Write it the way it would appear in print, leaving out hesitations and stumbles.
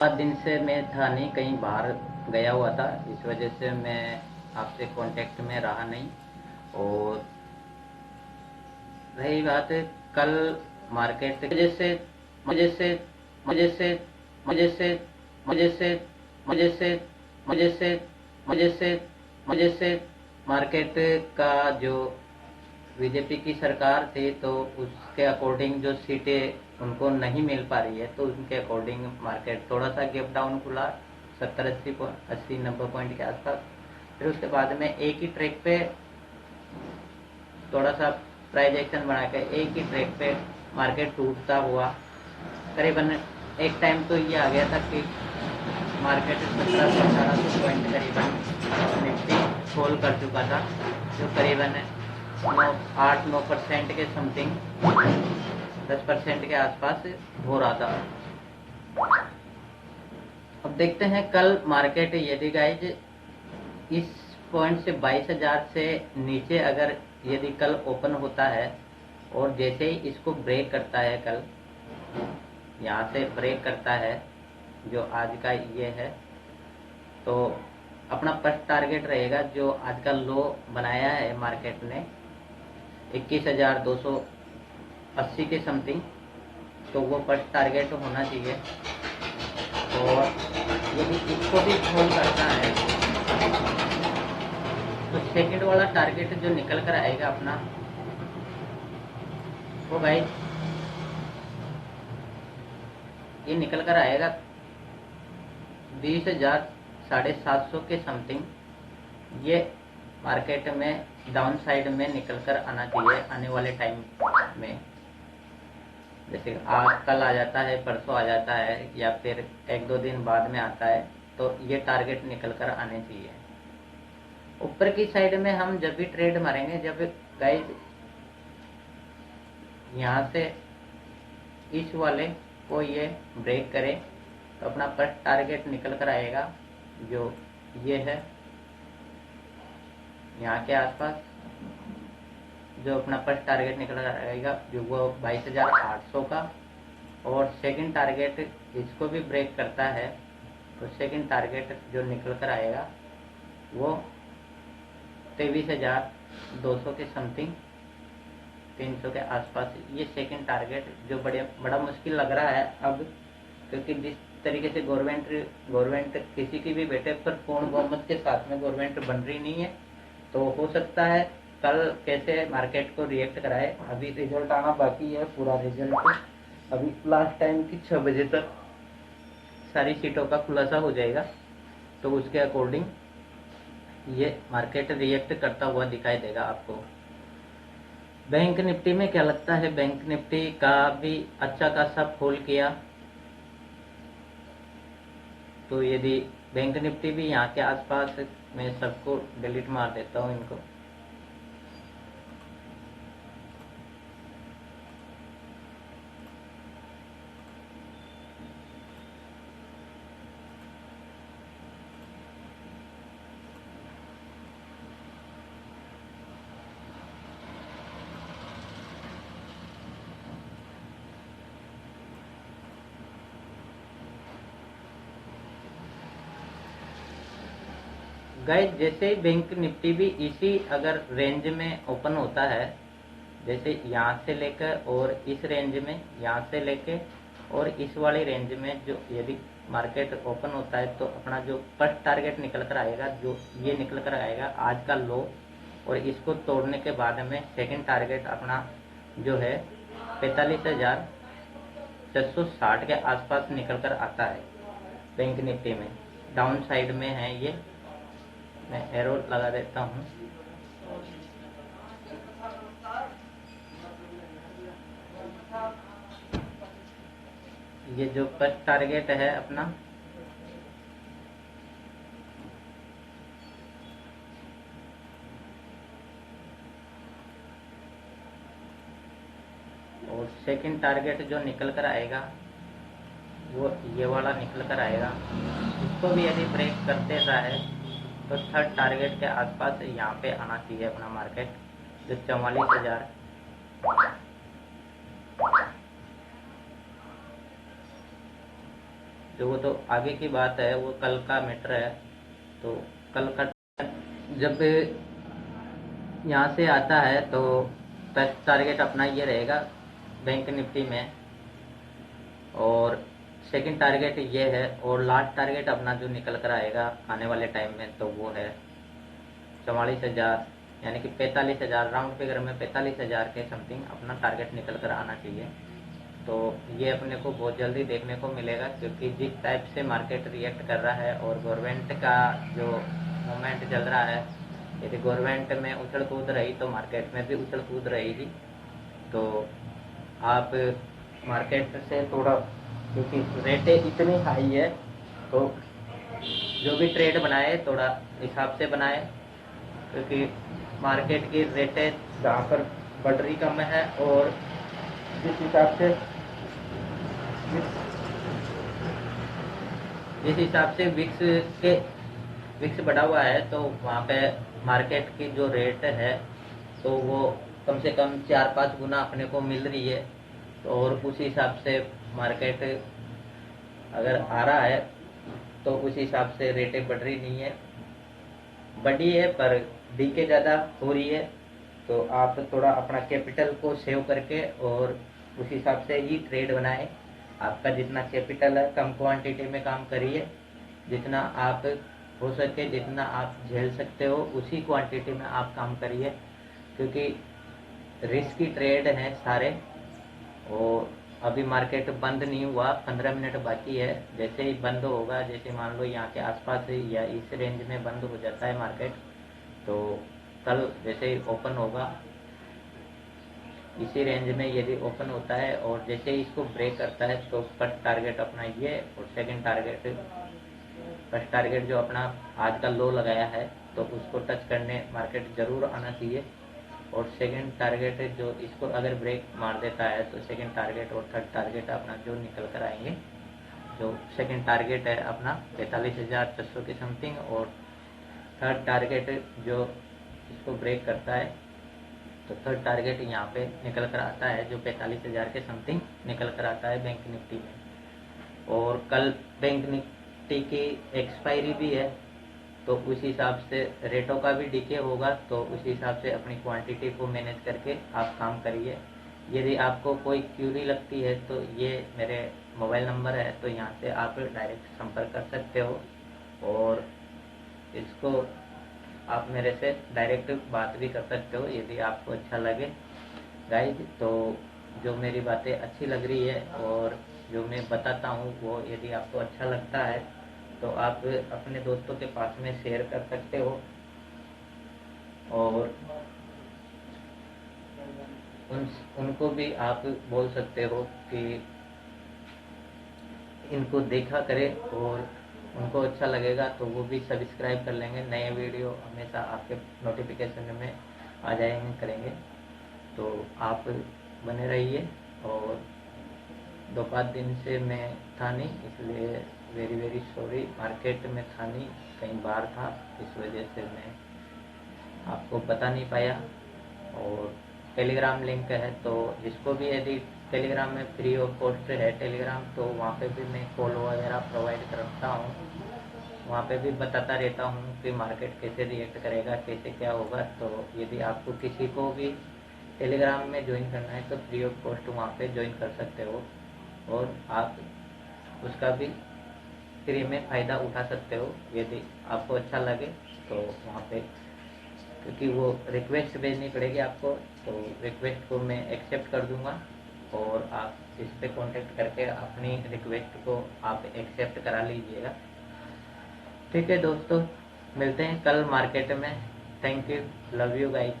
दिन से मैं था नहीं, कहीं बाहर गया हुआ था, इस वजह से मैं आपसे कांटेक्ट में रहा नहीं। और रही बात है कल मार्केट वजह से मुझे से मुझे से मुझे से मुझे से मुझे से मुझे से मुझे से मुझे से मार्केट का जो बीजेपी की सरकार थी, तो उसके अकॉर्डिंग जो सीटें उनको नहीं मिल पा रही है, तो उनके अकॉर्डिंग मार्केट थोड़ा सा गैप डाउन खुला 70-80-90 पॉइंट के आसपास। फिर उसके बाद में एक ही ट्रैक पे थोड़ा सा प्राइस एक्शन बना के एक ही ट्रैक पे मार्केट टूटता हुआ करीबन एक टाइम तो ये आ गया था कि मार्केट 1700-1800 पॉइंट करीबन निफ्टी खोल कर चुका था, जो करीबन 8-9% के समथिंग 10% के आसपास हो रहा था। अब देखते हैं कल मार्केट यदि गाइज इस पॉइंट से 22,000 से नीचे अगर यदि कल ओपन होता है और जैसे ही इसको ब्रेक करता है, कल यहाँ से ब्रेक करता है जो आज का ये है, तो अपना फर्स्ट टारगेट रहेगा जो आज का लो बनाया है मार्केट ने 21,280 के समथिंग, तो वो फर्स्ट टारगेट होना चाहिए। और यदि इसको भी होल करता है तो सेकंड वाला टारगेट जो निकल कर आएगा अपना, वो भाई ये निकल कर आएगा 20,750 के समथिंग। ये मार्केट में डाउन साइड में निकल कर आना चाहिए आने वाले टाइम में। जैसे आज कल आ जाता है, परसों आ जाता है, या फिर 1-2 दिन बाद में आता है, तो ये टारगेट निकल कर आने चाहिए। ऊपर की साइड में हम जब भी ट्रेड मारेंगे, जब गाइस यहाँ से इस वाले को ये ब्रेक करे, तो अपना फर्स्ट टारगेट निकल कर आएगा जो ये है यहाँ के आसपास। जो अपना फर्स्ट टारगेट निकल कर आएगा जो वो 22,800 का, और सेकंड टारगेट इसको भी ब्रेक करता है तो सेकंड टारगेट जो निकल कर आएगा वो 23,200 के समथिंग, 300 के आसपास। ये सेकंड टारगेट जो बड़ा मुश्किल लग रहा है अब, क्योंकि जिस तरीके से गवर्नमेंट किसी की भी बेटे पर पूर्ण बहुमत के साथ में गवर्नमेंट बन रही नहीं है, तो हो सकता है कल कैसे मार्केट को रिएक्ट कराए। अभी रिजल्ट आना बाकी है, पूरा रिजल्ट अभी लास्ट टाइम की 6 बजे तक सारी सीटों का खुलासा हो जाएगा, तो उसके अकॉर्डिंग ये मार्केट रिएक्ट करता हुआ दिखाई देगा आपको। बैंक निफ्टी में क्या लगता है? बैंक निफ्टी का भी अच्छा खासा फॉल किया, तो यदि बैंक निफ्टी भी यहाँ के आसपास, मैं सबको डिलीट मार देता हूँ इनको। गाइस जैसे ही बैंक निफ्टी भी इसी अगर रेंज में ओपन होता है, जैसे यहाँ से लेकर और इस रेंज में, यहाँ से लेके और इस वाली रेंज में जो यदि मार्केट ओपन होता है, तो अपना जो फर्स्ट टारगेट निकल कर आएगा जो ये निकल कर आएगा आज का लो, और इसको तोड़ने के बाद में सेकंड टारगेट अपना जो है 45,660 के आसपास निकल कर आता है। बैंक निफ्टी में डाउन साइड में है ये, मैं एरो लगा देता हूँ। ये जो फर्स्ट टारगेट है अपना, और सेकंड टारगेट जो निकल कर आएगा वो ये वाला निकल कर आएगा। इसको भी यदि ब्रेक करते रहे तो थर्ड टारगेट के आसपास यहाँ पे आना चाहिए अपना मार्केट, जो 44,000 जो तो वो तो आगे की बात है, वो कल का मैटर है। तो कल का जब यहाँ से आता है तो फर्स्ट टारगेट अपना ये रहेगा बैंक निफ्टी में, और सेकंड टारगेट ये है, और लास्ट टारगेट अपना जो निकल कर आएगा आने वाले टाइम में तो वो है 44,000, यानी कि 45,000, राउंड फिगर में 45,000 के समथिंग अपना टारगेट निकल कर आना चाहिए। तो ये अपने को बहुत जल्दी देखने को मिलेगा, क्योंकि जिस टाइप से मार्केट रिएक्ट कर रहा है और गवर्नमेंट का जो मूवमेंट चल रहा है, यदि गवर्नमेंट में उछल कूद रही तो मार्केट में भी उछल कूद रहेगी। तो आप मार्केट से थोड़ा, क्योंकि रेटें इतनी हाई है, तो जो भी ट्रेड बनाए थोड़ा हिसाब से बनाए, क्योंकि मार्केट की रेटें जहाँ पर बढ़ रही कम है, और जिस हिसाब से विक्स बढ़ा हुआ है, तो वहाँ पे मार्केट की जो रेट है तो वो कम से कम 4-5 गुना अपने को मिल रही है। और उस हिसाब से मार्केट अगर आ रहा है तो उस हिसाब से रेटें बढ़ रही नहीं है, बढ़ी है पर डीके ज़्यादा हो रही है। तो आप थोड़ा अपना कैपिटल को सेव करके और उस हिसाब से ही ट्रेड बनाएं। आपका जितना कैपिटल है कम क्वांटिटी में काम करिए, जितना आप हो सके, जितना आप झेल सकते हो उसी क्वांटिटी में आप काम करिए, क्योंकि रिस्की ट्रेड हैं सारे। और अभी मार्केट बंद नहीं हुआ, 15 मिनट बाकी है। जैसे ही बंद होगा, जैसे मान लो यहाँ के आसपास या इस रेंज में बंद हो जाता है मार्केट, तो कल जैसे ही ओपन होगा इसी रेंज में यदि ओपन होता है और जैसे ही इसको ब्रेक करता है तो फर्स्ट टारगेट अपना ये, और सेकंड टारगेट, फर्स्ट टारगेट जो अपना आज का लो लगाया है तो उसको टच करने मार्केट जरूर आना चाहिए। और सेकंड टारगेट जो इसको अगर ब्रेक मार देता है तो सेकंड टारगेट और थर्ड टारगेट अपना जो निकल कर आएंगे, जो सेकंड टारगेट है अपना 45,600 के समथिंग, और थर्ड टारगेट जो इसको ब्रेक करता है तो थर्ड टारगेट यहाँ पे निकल कर आता है जो 45,000 के समथिंग निकल कर आता है बैंक निफ्टी में। और कल बैंक निफ्टी की एक्सपायरी भी है, तो उस हिसाब से रेटों का भी डीके होगा, तो उस हिसाब से अपनी क्वांटिटी को मैनेज करके आप काम करिए। यदि आपको कोई क्यूरी लगती है तो ये मेरे मोबाइल नंबर है, तो यहाँ से आप डायरेक्ट संपर्क कर सकते हो, और इसको आप मेरे से डायरेक्ट बात भी कर सकते हो यदि आपको अच्छा लगे गाइज। तो जो मेरी बातें अच्छी लग रही है और जो मैं बताता हूँ वो यदि आपको अच्छा लगता है तो आप अपने दोस्तों के पास में शेयर कर सकते हो, और उनको भी आप बोल सकते हो कि इनको देखा करें, और उनको अच्छा लगेगा तो वो भी सब्सक्राइब कर लेंगे। नए वीडियो हमेशा आपके नोटिफिकेशन में आ जाएंगे करेंगे। तो आप बने रहिए। और 2-5 दिन से मैं था नहीं, इसलिए वेरी सॉरी, मार्केट में था नहीं, कहीं बाहर था, इस वजह से मैं आपको बता नहीं पाया। और टेलीग्राम लिंक है, तो जिसको भी यदि टेलीग्राम में फ्री ऑफ कॉस्ट है टेलीग्राम, तो वहाँ पे भी मैं कॉल वगैरह प्रोवाइड करता हूँ, वहाँ पे भी बताता रहता हूँ कि मार्केट कैसे रिएक्ट करेगा, कैसे क्या होगा। तो यदि आपको किसी को भी टेलीग्राम में ज्वाइन करना है तो फ्री ऑफ कॉस्ट वहाँ पे ज्वाइन कर सकते हो, और आप उसका भी फ्री में फ़ायदा उठा सकते हो यदि आपको अच्छा लगे। तो वहाँ पे, क्योंकि वो रिक्वेस्ट भेजनी पड़ेगी आपको, तो रिक्वेस्ट को मैं एक्सेप्ट कर दूंगा, और आप इस पे कांटेक्ट करके अपनी रिक्वेस्ट को आप एक्सेप्ट करा लीजिएगा। ठीक है दोस्तों, मिलते हैं कल मार्केट में। Thank you, love you guys.